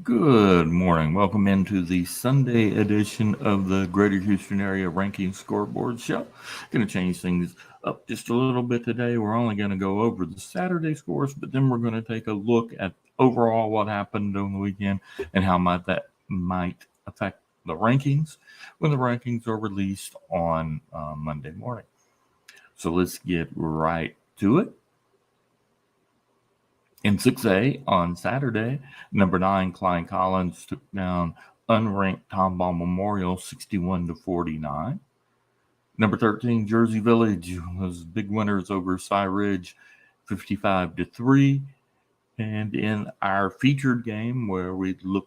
Good morning. Welcome into the Sunday edition of the Greater Houston Area Ranking Scoreboard Show. Going to change things up just a little bit today. We're only going to go over the Saturday scores, but then we're going to take a look at overall what happened on the weekend and how that might affect the rankings when the rankings are released on Monday morning. So let's get right to it. In 6A on Saturday, number 9 Klein Collins took down unranked Tomball Memorial 61-49. Number 13 Jersey Village was big winners over Cy Ridge 55-3. And in our featured game where we look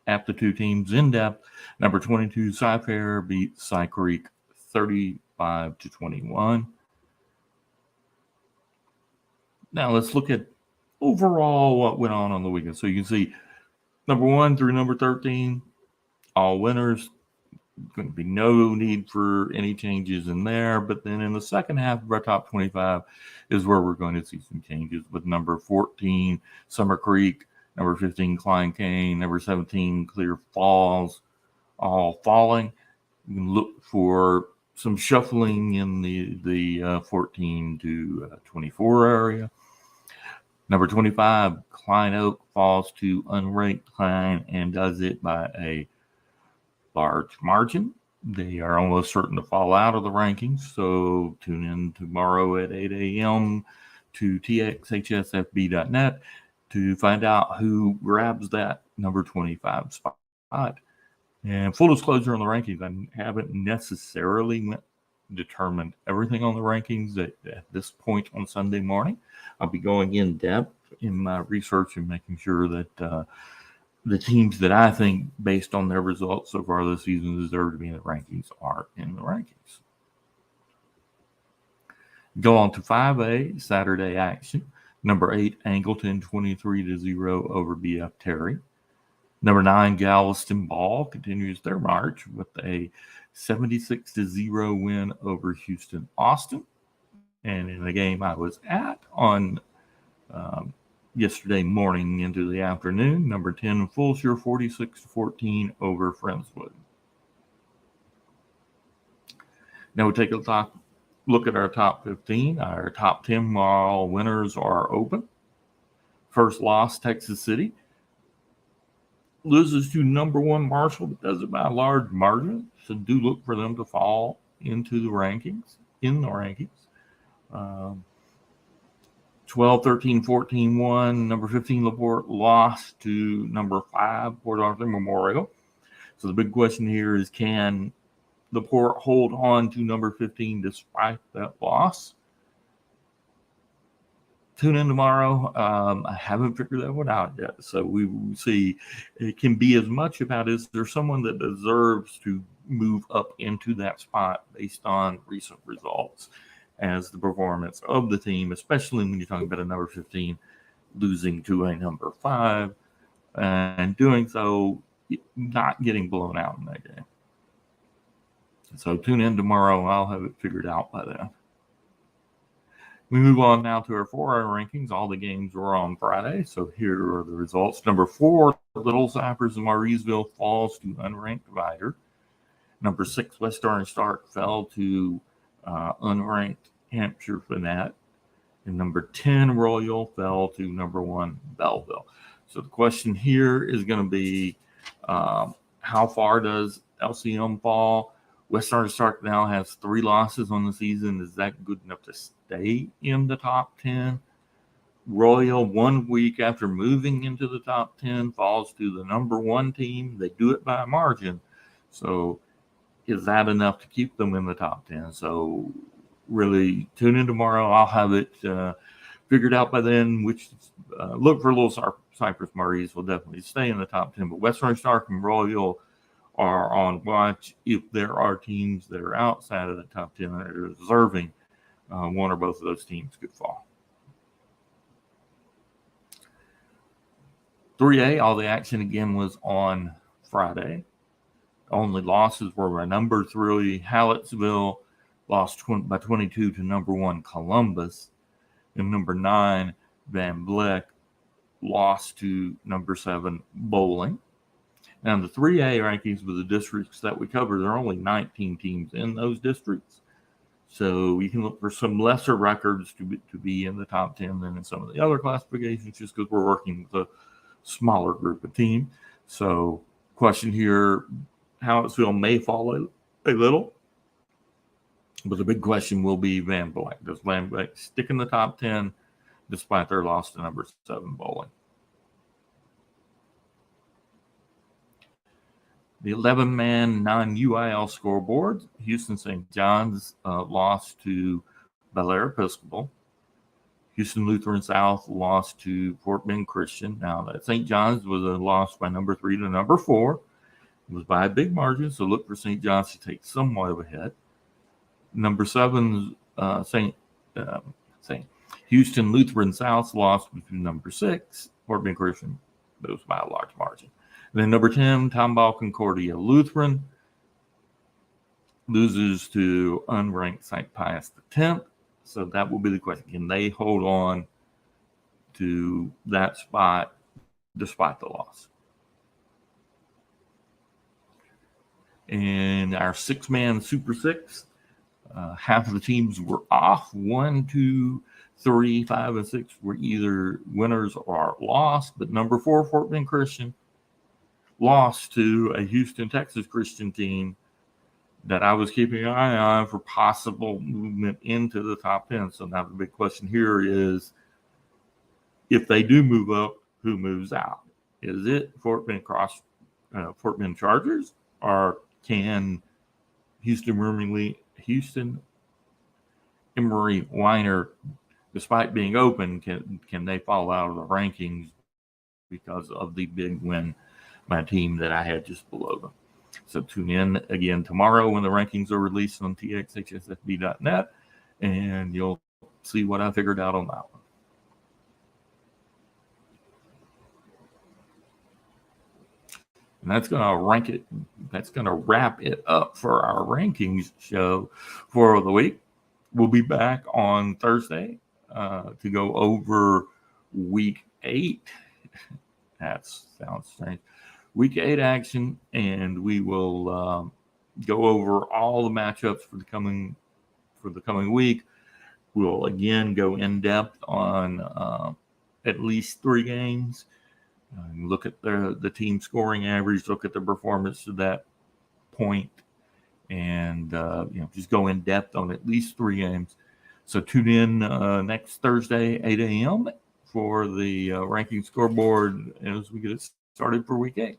at the two teams in depth, number 22 Cy Fair beat Cy Creek 35-21. Now let's look at overall what went on the weekend. So you can see number 1 through number 13, all winners. Going to be no need for any changes in there. But then in the second half of our top 25 is where we're going to see some changes with number 14, Summer Creek, number 15, Klein Kane, number 17, Clear Falls, all falling. You can look for some shuffling in the 14 to 24 area. Number 25, Klein Oak falls to unranked Klein and does it by a large margin. They are almost certain to fall out of the rankings, so tune in tomorrow at 8 a.m. to txhsfb.net to find out who grabs that number 25 spot. And full disclosure on the rankings, I haven't necessarily determined everything on the rankings at this point on Sunday morning. I'll be going in depth in my research and making sure that the teams that I think, based on their results so far this season, deserve to be in the rankings are in the rankings. Go on to 5A, Saturday action. Number 8, Angleton 23-0 over BF Terry. Number 9, Galveston Ball continues their march with a 76-0 win over Houston Austin. And in the game I was at on yesterday morning into the afternoon, number 10, Fulshire 46-14 over Friendswood. Now we take a look at our top 15. Our top 10 all winners are open. First loss, Texas City. Loses to number 1 Marshall, but does it by a large margin. So do look for them to fall into the rankings, 12, 13, 14, 1. Number 15, LaPorte lost to number 5, Port Arthur Memorial. So the big question here is, can LaPorte hold on to number 15 despite that loss? Tune in tomorrow. I haven't figured that one out yet. So we will see. It can be as much about, is there someone that deserves to move up into that spot based on recent results, as the performance of the team, especially when you're talking about a number 15 losing to a number 5 and doing so, not getting blown out in that game. So tune in tomorrow. I'll have it figured out by then. We move on now to our 4-hour rankings. All the games were on Friday, so here are the results. Number 4, Little Cypress and Mauriceeville falls to unranked Vidor. Number 6, West Orange Stark fell to unranked Hampshire Fannett. And number 10, Royal fell to number 1, Belleville. So the question here is going to be, how far does LCM fall? West Orange Stark now has 3 losses on the season. Is that good enough to stay in the top 10? Royal, 1 week after moving into the top 10, falls to the number 1 team. They do it by a margin. So is that enough to keep them in the top 10? So really tune in tomorrow. I'll have it figured out by then, which look for Little Cypress. Maurice will definitely stay in the top 10. But West Orange Stark and Royal are on watch. If there are teams that are outside of the top 10 that are deserving, one or both of those teams could fall. 3A, all the action again was on Friday. Only losses were by number 3, Hallettsville, lost by 22 to number 1, Columbus. And number 9, Van Vleck, lost to number 7 Bowling. Now, the 3A rankings with the districts that we cover, there are only 19 teams in those districts. So you can look for some lesser records to be in the top 10 than in some of the other classifications, just because we're working with a smaller group of teams. So question here, Hallettsville may fall a little, but the big question will be Van Vleck. Does Van Vleck stick in the top 10 despite their loss to number 7 Bowling? The 11-man non-UIL scoreboard, Houston St. John's lost to Bel-Air Episcopal. Houston Lutheran South lost to Fort Bend Christian. Now, that St. John's was a loss by number 3 to number 4. It was by a big margin, so look for St. John's to take somewhat of a hit. Number 7, Houston Lutheran South lost to number 6, Fort Bend Christian, but it was by a large margin. And then number 10, Tomball Concordia Lutheran loses to unranked St. Pius X. So that will be the question. Can they hold on to that spot despite the loss? And our 6-man Super 6, half of the teams were off. 1, 2, 3, 5, and 6 were either winners or lost. But number 4, Fort Bend Christian, lost to a Houston, Texas Christian team that I was keeping an eye on for possible movement into the top 10. So now the big question here is, if they do move up, who moves out? Is it Fort Bend Chargers, or can Houston Emory Weiner, despite being open, can they fall out of the rankings because of the big win by a team that I had just below them? So tune in again tomorrow when the rankings are released on txhsfb.net, and you'll see what I figured out on that one. And that's going to wrap it up for our rankings show for the week. We'll be back on Thursday to go over week 8. That sounds strange. Week 8 action, and we will go over all the matchups for the coming week. We'll again go in depth on at least 3 games. Look at the team scoring average. Look at the performance to that point, and just go in depth on at least 3 games. So tune in next Thursday, 8 a.m. for the ranking scoreboard as we get it started for week 8.